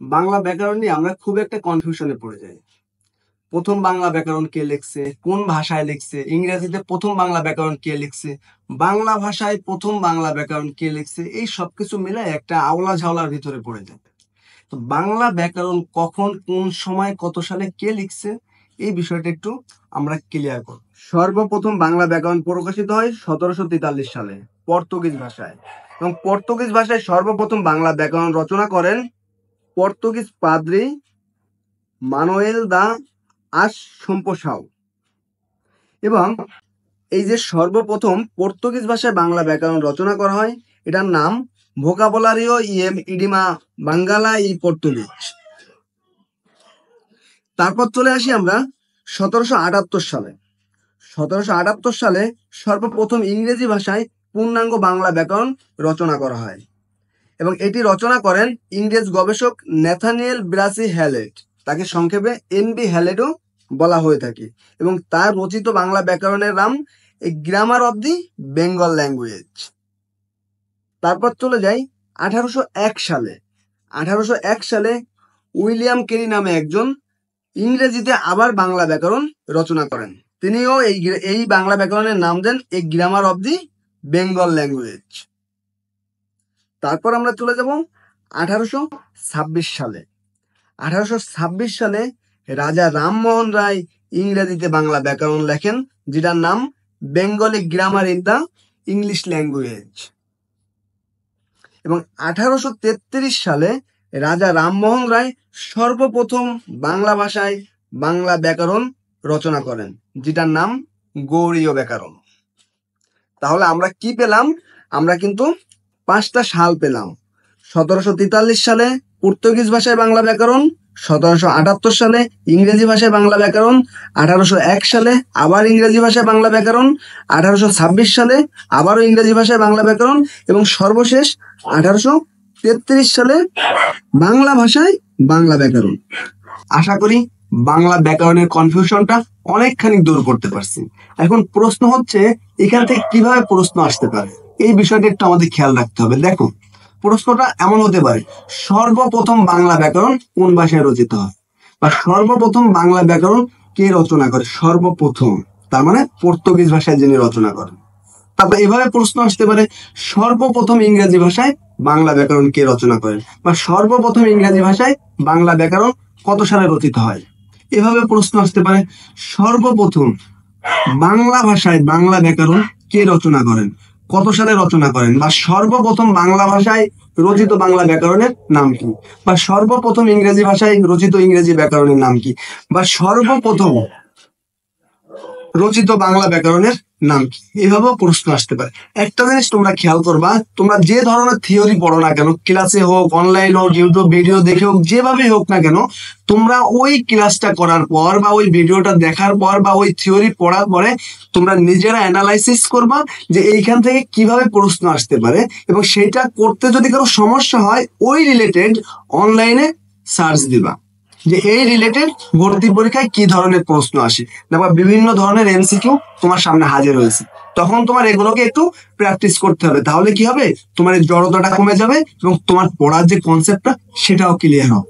বাংলা ব্যাকরণ নিয়ে আমরা খুব একটা কনফিউশনে পড়ে যাই। প্রথম বাংলা ব্যাকরণ কে লিখছে, কোন ভাষায় লিখছে, ইংরেজিতে প্রথম বাংলা ব্যাকরণ কে লিখছে, বাংলা ভাষায় প্রথম বাংলা ব্যাকরণ কে লিখছে, এই সবকিছু মিলে একটা আওলা ঝাওলার ভিতরে পড়ে যায়। তো বাংলা ব্যাকরণ কখন, কোন সময়, কত সালে কে লিখছে, এই বিষয়টা একটু আমরা ক্লিয়ার করব। সর্বপ্রথম বাংলা ব্যাকরণ প্রকাশিত হয় 1743 সালে পর্তুগিজ ভাষায়, এবং পর্তুগিজ ভাষায় সর্বপ্রথম বাংলা ব্যাকরণ রচনা করেন পর্তুগিজ পাদ্রী মানুয়েল দা আসম্পসাও। এবং এই যে সর্বপ্রথম পর্তুগিজ ভাষায় বাংলা ব্যাকরণ রচনা করা হয়, এটার নাম ভোকাবুলারিও ইডিমা বাঙ্গালা ই পর্তুগিজ। তারপর চলে আসি আমরা 1778 সালে। 1778 সালে সর্বপ্রথম ইংরেজি ভাষায় পূর্ণাঙ্গ বাংলা ব্যাকরণ রচনা করা হয়, এবং এটি রচনা করেন ইংরেজ গবেষক ন্যাথানিয়েল ব্রাসি হ্যালেট, তাকে সংক্ষেপে এনবি হ্যালেটও বলা হয়ে থাকে। এবং তার রচিত বাংলা ব্যাকরণের নাম a grammar of the Bengal language. তারপর চলে যাই 1801 সালে। 1801 সালে উইলিয়াম কেরি নামে একজন ইংরেজিতে আবার বাংলা ব্যাকরণ রচনা করেন। তিনিও এই বাংলা ব্যাকরণের নাম দেন a grammar of the Bengal language. তারপর আমরা চলে যাব 1826 সালে। 1826 সালে রাজা রামমোহন রায় ইংরেজিতে বাংলা ব্যাকরণ লেখেন, যেটার নাম Bengali grammar in the English language. এবং 1833 সালে রাজা রামমোহন রায় সর্বপ্রথম বাংলা ভাষায় বাংলা ব্যাকরণ রচনা করেন, যেটার নাম গৌড়ীয় ব্যাকরণ। তাহলে আমরা কি পেলাম? আমরা কিন্তু 5টা সাল পেলাম। 1743 সালে পর্তুগিজ ভাষায় বাংলা ব্যাকরণ, 1778 সালে ইংরেজি ভাষায় বাংলা ব্যাকরণ, 1801 সালে আবার ইংরেজি ভাষায় বাংলা ব্যাকরণ, 1826 সালে আবারও ইংরেজি ভাষায় বাংলা ব্যাকরণ, এবং সর্বশেষ 1833 সালে বাংলা ভাষায় বাংলা ব্যাকরণ। আশা করি বাংলা ব্যাকরণের কনফিউশনটা অনেকখানি দূর করতে পারছি। এখন প্রশ্ন হচ্ছে, এখান থেকে কিভাবে প্রশ্ন আসতে পারে, এই বিষয়টা একটু আমাদের খেয়াল রাখতে হবে। দেখো, প্রশ্নটা এমন হতে পারে, সর্বপ্রথম বাংলা ব্যাকরণ কোন ভাষায় রচিত হয়, বা সর্বপ্রথম বাংলা ব্যাকরণ কে রচনা করে। সর্বপ্রথম তার মানে পর্তুগিজ ভাষায় যিনি রচনা করেন। তারপর এভাবে প্রশ্ন আসতে পারে, সর্বপ্রথম ইংরেজি ভাষায় বাংলা ব্যাকরণ কে রচনা করেন, বা সর্বপ্রথম ইংরেজি ভাষায় বাংলা ব্যাকরণ কত সালে রচিত হয়। এভাবে প্রশ্ন আসতে পারে, সর্বপ্রথম বাংলা ভাষায় বাংলা ব্যাকরণ কে রচনা করেন, কত সালে রচনা করেন, বা সর্বপ্রথম বাংলা ভাষায় রচিত বাংলা ব্যাকরণের নাম কি, বা সর্বপ্রথম ইংরেজি ভাষায় রচিত ইংরেজি ব্যাকরণের নাম কি, বা সর্বপ্রথম রচিত বাংলা ব্যাকরণের নাম কি। এভাবেও প্রশ্ন আসতে পারে। একটা জিনিস তোমরা খেয়াল করবা, তোমরা যে ধরনের থিওরি পড়ো না কেন, ক্লাসে হোক, অনলাইন হোক, ইউটিউব ভিডিও দেখে হোক, যেভাবে হোক না কেন, তোমরা ওই ক্লাসটা করার পর বা ওই ভিডিওটা দেখার পর বা ওই থিওরি পড়ার পরে তোমরা নিজেরা অ্যানালাইসিস করবা যে এইখান থেকে কিভাবে প্রশ্ন আসতে পারে, এবং সেটা করতে যদি কারো সমস্যা হয় ওই রিলেটেড অনলাইনে সার্চ দিবা যে এই রিলেটেড ভর্তি পরীক্ষায় কি ধরনের প্রশ্ন আসে। দেখবা বিভিন্ন ধরনের এমসিকিউ তোমার সামনে হাজির হয়েছে, তখন তোমার এগুলোকে একটু প্র্যাকটিস করতে হবে। তাহলে কি হবে, তোমার জড়তাটা কমে যাবে এবং তোমার পড়ার যে কনসেপ্টটা সেটাও ক্লিয়ার হবে।